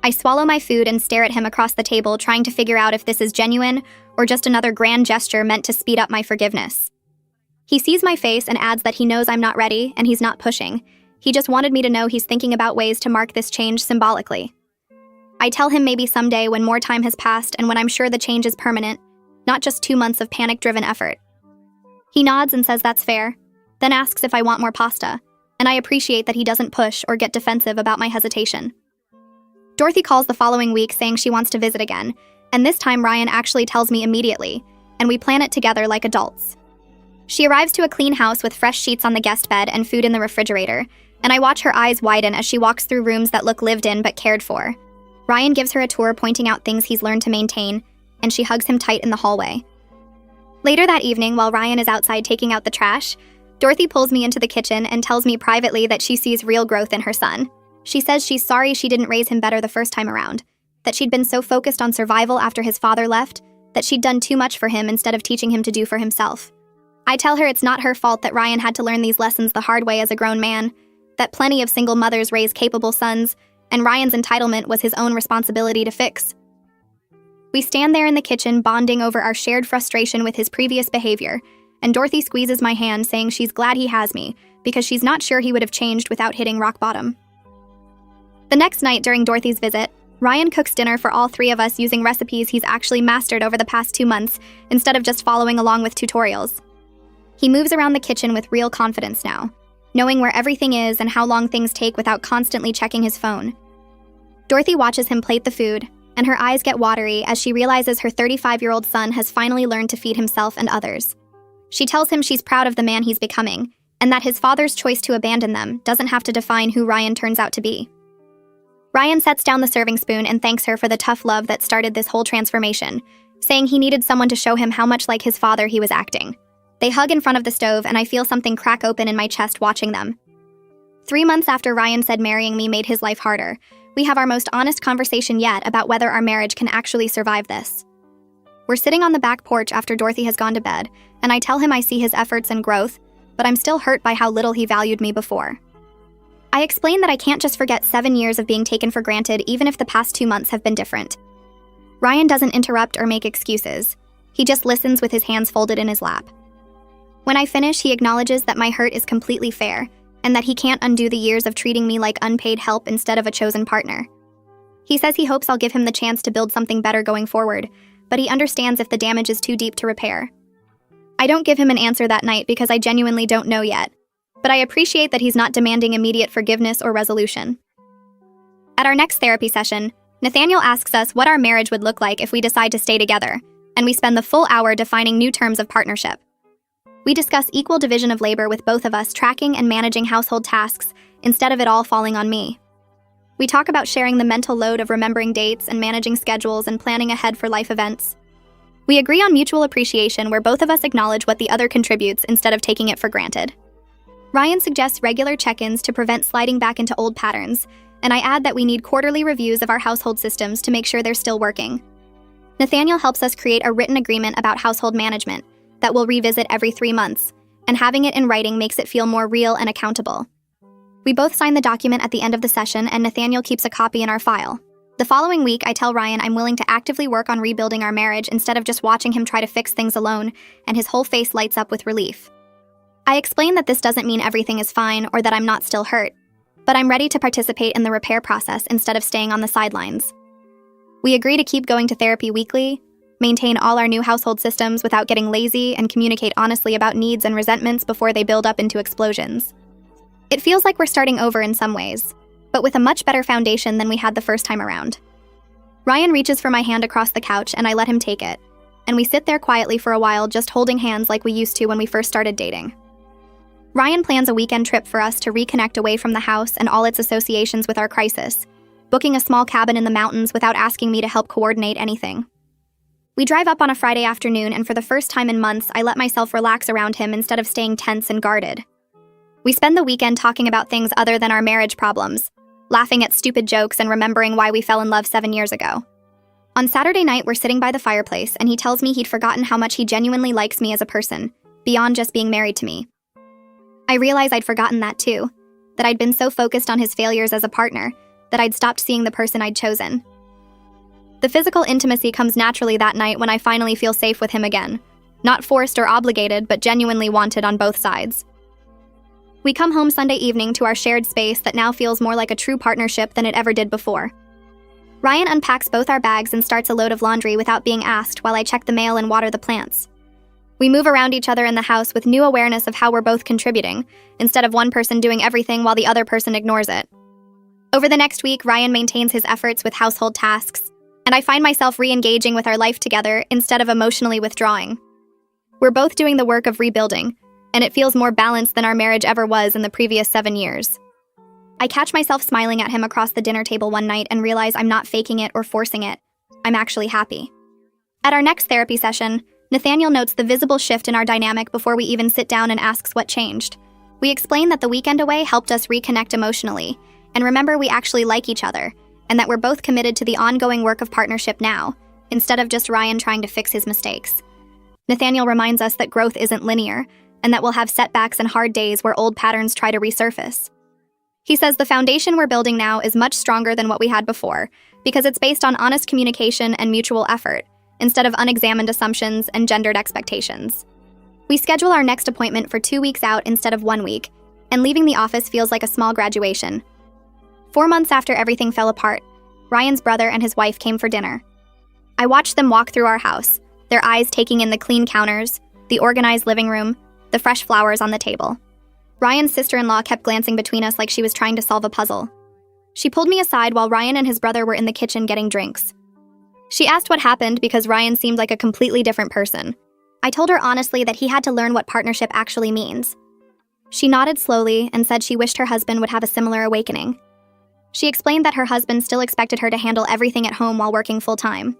I swallow my food and stare at him across the table, trying to figure out if this is genuine or just another grand gesture meant to speed up my forgiveness. He sees my face and adds that he knows I'm not ready and he's not pushing. He just wanted me to know he's thinking about ways to mark this change symbolically. I tell him maybe someday when more time has passed and when I'm sure the change is permanent, not just 2 months of panic-driven effort. He nods and says that's fair, then asks if I want more pasta, and I appreciate that he doesn't push or get defensive about my hesitation. Dorothy calls the following week saying she wants to visit again, and this time Ryan actually tells me immediately, and we plan it together like adults. She arrives to a clean house with fresh sheets on the guest bed and food in the refrigerator, and I watch her eyes widen as she walks through rooms that look lived in but cared for. Ryan gives her a tour pointing out things he's learned to maintain, and she hugs him tight in the hallway. Later that evening, while Ryan is outside taking out the trash, Dorothy pulls me into the kitchen and tells me privately that she sees real growth in her son. She says she's sorry she didn't raise him better the first time around, that she'd been so focused on survival after his father left, that she'd done too much for him instead of teaching him to do for himself. I tell her it's not her fault that Ryan had to learn these lessons the hard way as a grown man, that plenty of single mothers raise capable sons, and Ryan's entitlement was his own responsibility to fix. We stand there in the kitchen bonding over our shared frustration with his previous behavior, and Dorothy squeezes my hand saying she's glad he has me, because she's not sure he would have changed without hitting rock bottom. The next night during Dorothy's visit, Ryan cooks dinner for all three of us using recipes he's actually mastered over the past 2 months, instead of just following along with tutorials. He moves around the kitchen with real confidence now, knowing where everything is and how long things take without constantly checking his phone. Dorothy watches him plate the food, and her eyes get watery as she realizes her 35-year-old son has finally learned to feed himself and others. She tells him she's proud of the man he's becoming, and that his father's choice to abandon them doesn't have to define who Ryan turns out to be. Ryan sets down the serving spoon and thanks her for the tough love that started this whole transformation, saying he needed someone to show him how much like his father he was acting. They hug in front of the stove, and I feel something crack open in my chest watching them. 3 months after Ryan said marrying me made his life harder, we have our most honest conversation yet about whether our marriage can actually survive this. We're sitting on the back porch after Dorothy has gone to bed, and I tell him I see his efforts and growth, but I'm still hurt by how little he valued me before. I explain that I can't just forget 7 years of being taken for granted even if the past 2 months have been different. Ryan doesn't interrupt or make excuses. He just listens with his hands folded in his lap. When I finish, he acknowledges that my hurt is completely fair, and that he can't undo the years of treating me like unpaid help instead of a chosen partner. He says he hopes I'll give him the chance to build something better going forward, but he understands if the damage is too deep to repair. I don't give him an answer that night because I genuinely don't know yet, but I appreciate that he's not demanding immediate forgiveness or resolution. At our next therapy session, Nathaniel asks us what our marriage would look like if we decide to stay together, and we spend the full hour defining new terms of partnership. We discuss equal division of labor with both of us tracking and managing household tasks instead of it all falling on me. We talk about sharing the mental load of remembering dates and managing schedules and planning ahead for life events. We agree on mutual appreciation where both of us acknowledge what the other contributes instead of taking it for granted. Ryan suggests regular check-ins to prevent sliding back into old patterns, and I add that we need quarterly reviews of our household systems to make sure they're still working. Nathaniel helps us create a written agreement about household management that we'll revisit every 3 months, and having it in writing makes it feel more real and accountable. We both sign the document at the end of the session, and Nathaniel keeps a copy in our file. The following week, I tell Ryan I'm willing to actively work on rebuilding our marriage instead of just watching him try to fix things alone, and his whole face lights up with relief. I explain that this doesn't mean everything is fine or that I'm not still hurt, but I'm ready to participate in the repair process instead of staying on the sidelines. We agree to keep going to therapy weekly, maintain all our new household systems without getting lazy, and communicate honestly about needs and resentments before they build up into explosions. It feels like we're starting over in some ways, but with a much better foundation than we had the first time around. Ryan reaches for my hand across the couch, and I let him take it, and we sit there quietly for a while just holding hands like we used to when we first started dating. Ryan plans a weekend trip for us to reconnect away from the house and all its associations with our crisis, booking a small cabin in the mountains without asking me to help coordinate anything. We drive up on a Friday afternoon, and for the first time in months, I let myself relax around him instead of staying tense and guarded. We spend the weekend talking about things other than our marriage problems, laughing at stupid jokes and remembering why we fell in love 7 years ago. On Saturday night, we're sitting by the fireplace, and he tells me he'd forgotten how much he genuinely likes me as a person, beyond just being married to me. I realize I'd forgotten that too, that I'd been so focused on his failures as a partner that I'd stopped seeing the person I'd chosen. The physical intimacy comes naturally that night when I finally feel safe with him again. Not forced or obligated, but genuinely wanted on both sides. We come home Sunday evening to our shared space that now feels more like a true partnership than it ever did before. Ryan unpacks both our bags and starts a load of laundry without being asked while I check the mail and water the plants. We move around each other in the house with new awareness of how we're both contributing, instead of one person doing everything while the other person ignores it. Over the next week, Ryan maintains his efforts with household tasks, and I find myself re-engaging with our life together instead of emotionally withdrawing. We're both doing the work of rebuilding, and it feels more balanced than our marriage ever was in the previous 7 years. I catch myself smiling at him across the dinner table one night and realize I'm not faking it or forcing it. I'm actually happy. At our next therapy session, Nathaniel notes the visible shift in our dynamic before we even sit down and asks what changed. We explain that the weekend away helped us reconnect emotionally, and remember we actually like each other, and that we're both committed to the ongoing work of partnership now, instead of just Ryan trying to fix his mistakes. Nathaniel reminds us that growth isn't linear, and that we'll have setbacks and hard days where old patterns try to resurface. He says the foundation we're building now is much stronger than what we had before, because it's based on honest communication and mutual effort, instead of unexamined assumptions and gendered expectations. We schedule our next appointment for 2 weeks out instead of 1 week, and leaving the office feels like a small graduation. 4 months after everything fell apart, Ryan's brother and his wife came for dinner. I watched them walk through our house, their eyes taking in the clean counters, the organized living room, the fresh flowers on the table. Ryan's sister-in-law kept glancing between us like she was trying to solve a puzzle. She pulled me aside while Ryan and his brother were in the kitchen getting drinks. She asked what happened because Ryan seemed like a completely different person. I told her honestly that he had to learn what partnership actually means. She nodded slowly and said she wished her husband would have a similar awakening. She explained that her husband still expected her to handle everything at home while working full-time.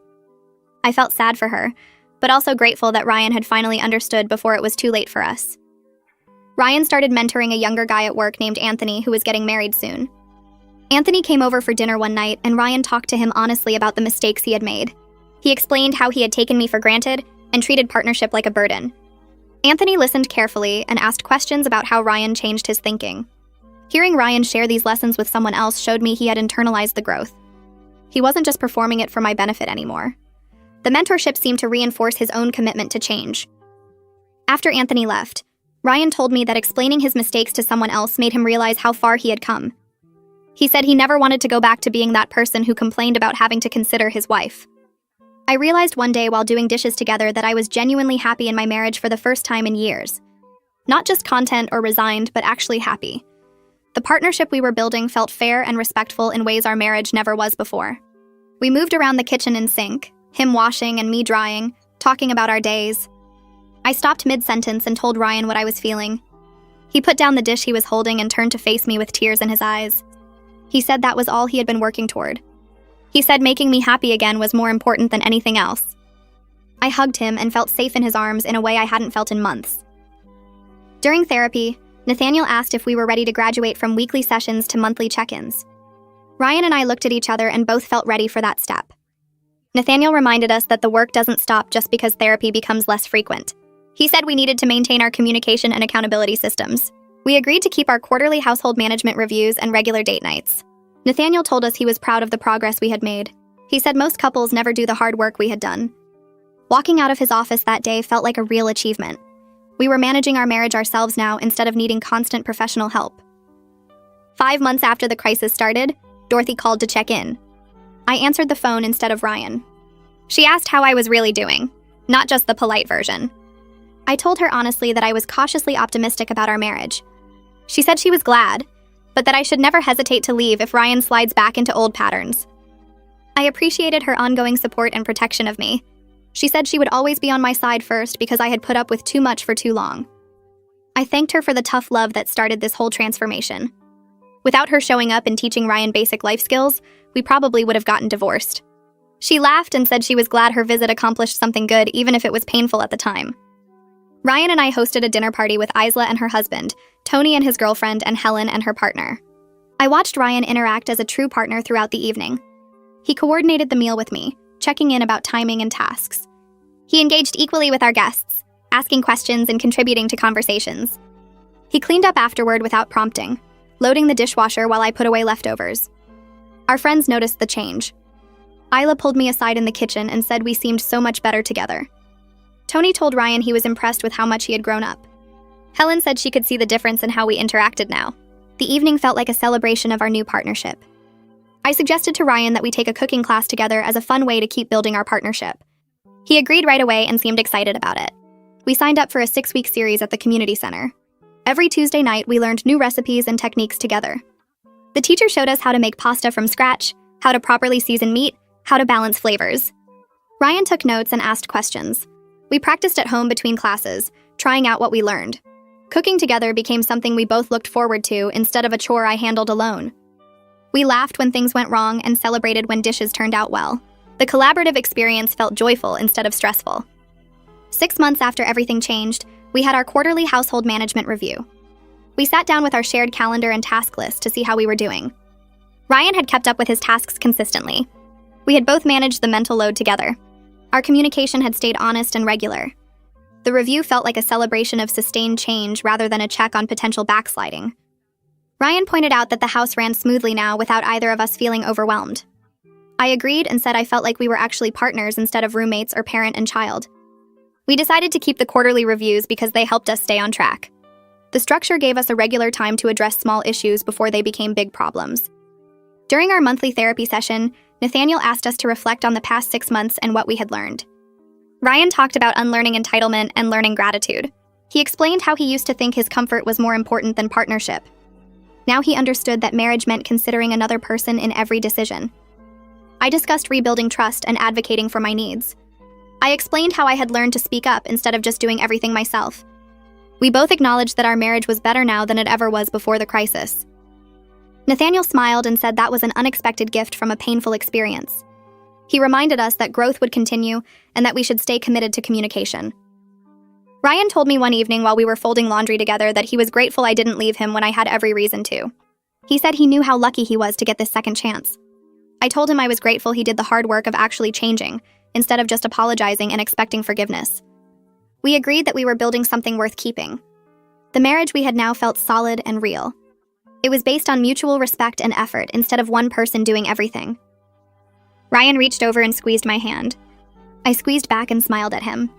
I felt sad for her, but also grateful that Ryan had finally understood before it was too late for us. Ryan started mentoring a younger guy at work named Anthony who was getting married soon. Anthony came over for dinner one night, and Ryan talked to him honestly about the mistakes he had made. He explained how he had taken me for granted and treated partnership like a burden. Anthony listened carefully and asked questions about how Ryan changed his thinking. Hearing Ryan share these lessons with someone else showed me he had internalized the growth. He wasn't just performing it for my benefit anymore. The mentorship seemed to reinforce his own commitment to change. After Anthony left, Ryan told me that explaining his mistakes to someone else made him realize how far he had come. He said he never wanted to go back to being that person who complained about having to consider his wife. I realized one day while doing dishes together that I was genuinely happy in my marriage for the first time in years. Not just content or resigned, but actually happy. The partnership we were building felt fair and respectful in ways our marriage never was before. We moved around the kitchen in sync, him washing and me drying, talking about our days. I stopped mid-sentence and told Ryan what I was feeling. He put down the dish he was holding and turned to face me with tears in his eyes. He said that was all he had been working toward. He said making me happy again was more important than anything else. I hugged him and felt safe in his arms in a way I hadn't felt in months. During therapy, Nathaniel asked if we were ready to graduate from weekly sessions to monthly check-ins. Ryan and I looked at each other and both felt ready for that step. Nathaniel reminded us that the work doesn't stop just because therapy becomes less frequent. He said we needed to maintain our communication and accountability systems. We agreed to keep our quarterly household management reviews and regular date nights. Nathaniel told us he was proud of the progress we had made. He said most couples never do the hard work we had done. Walking out of his office that day felt like a real achievement. We were managing our marriage ourselves now instead of needing constant professional help. 5 months after the crisis started, Dorothy called to check in. I answered the phone instead of Ryan. She asked how I was really doing, not just the polite version. I told her honestly that I was cautiously optimistic about our marriage. She said she was glad, but that I should never hesitate to leave if Ryan slides back into old patterns. I appreciated her ongoing support and protection of me. She said she would always be on my side first because I had put up with too much for too long. I thanked her for the tough love that started this whole transformation. Without her showing up and teaching Ryan basic life skills, we probably would have gotten divorced. She laughed and said she was glad her visit accomplished something good even if it was painful at the time. Ryan and I hosted a dinner party with Isla and her husband, Tony and his girlfriend, and Helen and her partner. I watched Ryan interact as a true partner throughout the evening. He coordinated the meal with me, checking in about timing and tasks. He engaged equally with our guests, asking questions and contributing to conversations. He cleaned up afterward without prompting, loading the dishwasher while I put away leftovers. Our friends noticed the change. Isla pulled me aside in the kitchen and said we seemed so much better together. Tony told Ryan he was impressed with how much he had grown up. Helen said she could see the difference in how we interacted now. The evening felt like a celebration of our new partnership. I suggested to Ryan that we take a cooking class together as a fun way to keep building our partnership. He agreed right away and seemed excited about it. We signed up for a 6-week series at the community center. Every Tuesday night, we learned new recipes and techniques together. The teacher showed us how to make pasta from scratch, how to properly season meat, how to balance flavors. Ryan took notes and asked questions. We practiced at home between classes, trying out what we learned. Cooking together became something we both looked forward to instead of a chore I handled alone. We laughed when things went wrong and celebrated when dishes turned out well. The collaborative experience felt joyful instead of stressful. 6 months after everything changed, we had our quarterly household management review. We sat down with our shared calendar and task list to see how we were doing. Ryan had kept up with his tasks consistently. We had both managed the mental load together. Our communication had stayed honest and regular. The review felt like a celebration of sustained change rather than a check on potential backsliding. Ryan pointed out that the house ran smoothly now without either of us feeling overwhelmed. I agreed and said I felt like we were actually partners instead of roommates or parent and child. We decided to keep the quarterly reviews because they helped us stay on track. The structure gave us a regular time to address small issues before they became big problems. During our monthly therapy session, Nathaniel asked us to reflect on the past 6 months and what we had learned. Ryan talked about unlearning entitlement and learning gratitude. He explained how he used to think his comfort was more important than partnership. Now he understood that marriage meant considering another person in every decision. I discussed rebuilding trust and advocating for my needs. I explained how I had learned to speak up instead of just doing everything myself. We both acknowledged that our marriage was better now than it ever was before the crisis. Nathaniel smiled and said that was an unexpected gift from a painful experience. He reminded us that growth would continue and that we should stay committed to communication. Ryan told me one evening while we were folding laundry together that he was grateful I didn't leave him when I had every reason to. He said he knew how lucky he was to get this second chance. I told him I was grateful he did the hard work of actually changing, instead of just apologizing and expecting forgiveness. We agreed that we were building something worth keeping. The marriage we had now felt solid and real. It was based on mutual respect and effort instead of one person doing everything. Ryan reached over and squeezed my hand. I squeezed back and smiled at him.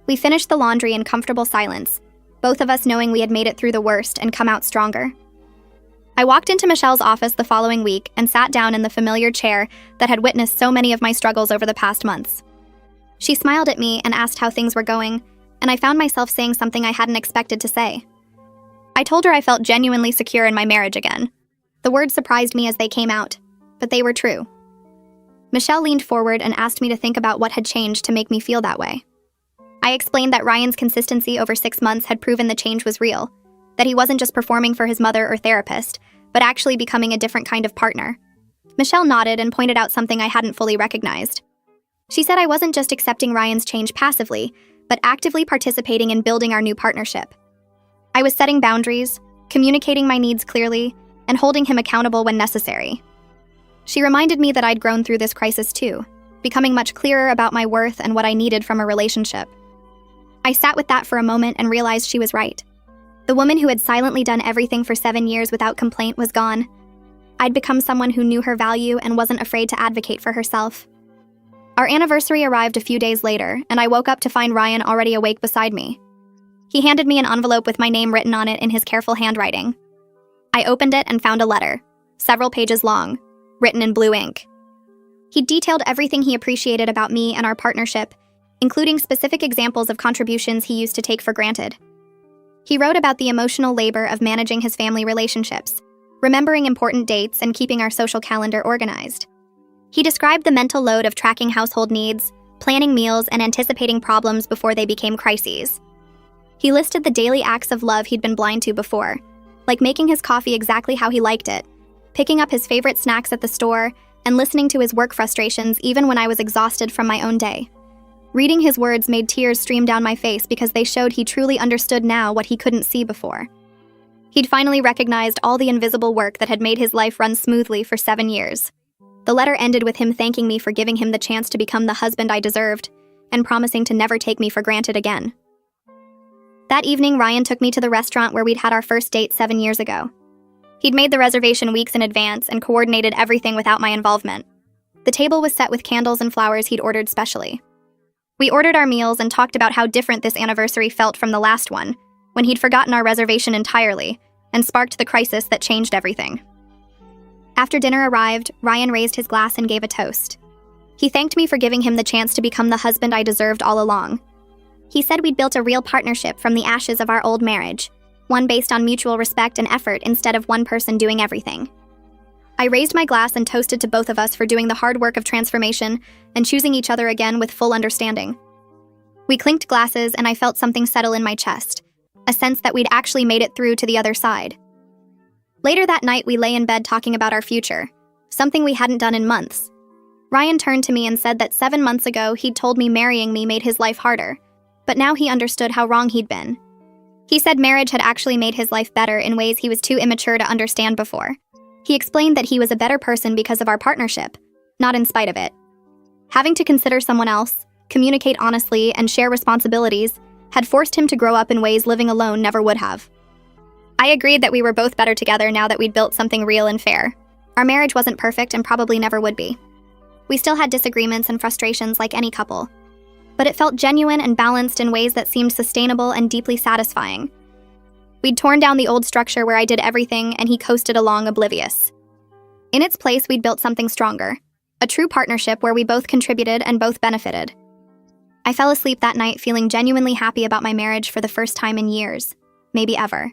We finished the laundry in comfortable silence, both of us knowing we had made it through the worst and come out stronger. I walked into Michelle's office the following week and sat down in the familiar chair that had witnessed so many of my struggles over the past months. She smiled at me and asked how things were going, and I found myself saying something I hadn't expected to say. I told her I felt genuinely secure in my marriage again. The words surprised me as they came out, but they were true. Michelle leaned forward and asked me to think about what had changed to make me feel that way. I explained that Ryan's consistency over 6 months had proven the change was real, that he wasn't just performing for his mother or therapist, but actually becoming a different kind of partner. Michelle nodded and pointed out something I hadn't fully recognized. She said I wasn't just accepting Ryan's change passively, but actively participating in building our new partnership. I was setting boundaries, communicating my needs clearly, and holding him accountable when necessary. She reminded me that I'd grown through this crisis too, becoming much clearer about my worth and what I needed from a relationship. I sat with that for a moment and realized she was right. The woman who had silently done everything for 7 years without complaint was gone. I'd become someone who knew her value and wasn't afraid to advocate for herself. Our anniversary arrived a few days later, and I woke up to find Ryan already awake beside me. He handed me an envelope with my name written on it in his careful handwriting. I opened it and found a letter, several pages long, written in blue ink. He detailed everything he appreciated about me and our partnership, including specific examples of contributions he used to take for granted. He wrote about the emotional labor of managing his family relationships, remembering important dates and keeping our social calendar organized. He described the mental load of tracking household needs, planning meals, and anticipating problems before they became crises. He listed the daily acts of love he'd been blind to before, like making his coffee exactly how he liked it, picking up his favorite snacks at the store, and listening to his work frustrations even when I was exhausted from my own day. Reading his words made tears stream down my face because they showed he truly understood now what he couldn't see before. He'd finally recognized all the invisible work that had made his life run smoothly for 7 years. The letter ended with him thanking me for giving him the chance to become the husband I deserved, and promising to never take me for granted again. That evening, Ryan took me to the restaurant where we'd had our first date 7 years ago. He'd made the reservation weeks in advance and coordinated everything without my involvement. The table was set with candles and flowers he'd ordered specially. We ordered our meals and talked about how different this anniversary felt from the last one, when he'd forgotten our reservation entirely and sparked the crisis that changed everything. After dinner arrived, Ryan raised his glass and gave a toast. He thanked me for giving him the chance to become the husband I deserved all along. He said we'd built a real partnership from the ashes of our old marriage, one based on mutual respect and effort instead of one person doing everything. I raised my glass and toasted to both of us for doing the hard work of transformation and choosing each other again with full understanding. We clinked glasses and I felt something settle in my chest, a sense that we'd actually made it through to the other side. Later that night, we lay in bed talking about our future, something we hadn't done in months. Ryan turned to me and said that 7 months ago he'd told me marrying me made his life harder, but now he understood how wrong he'd been. He said marriage had actually made his life better in ways he was too immature to understand before. He explained that he was a better person because of our partnership, not in spite of it. Having to consider someone else, communicate honestly, and share responsibilities had forced him to grow up in ways living alone never would have. I agreed that we were both better together now that we'd built something real and fair. Our marriage wasn't perfect and probably never would be. We still had disagreements and frustrations like any couple, but it felt genuine and balanced in ways that seemed sustainable and deeply satisfying. We'd torn down the old structure where I did everything and he coasted along oblivious. In its place, we'd built something stronger, a true partnership where we both contributed and both benefited. I fell asleep that night feeling genuinely happy about my marriage for the first time in years, maybe ever.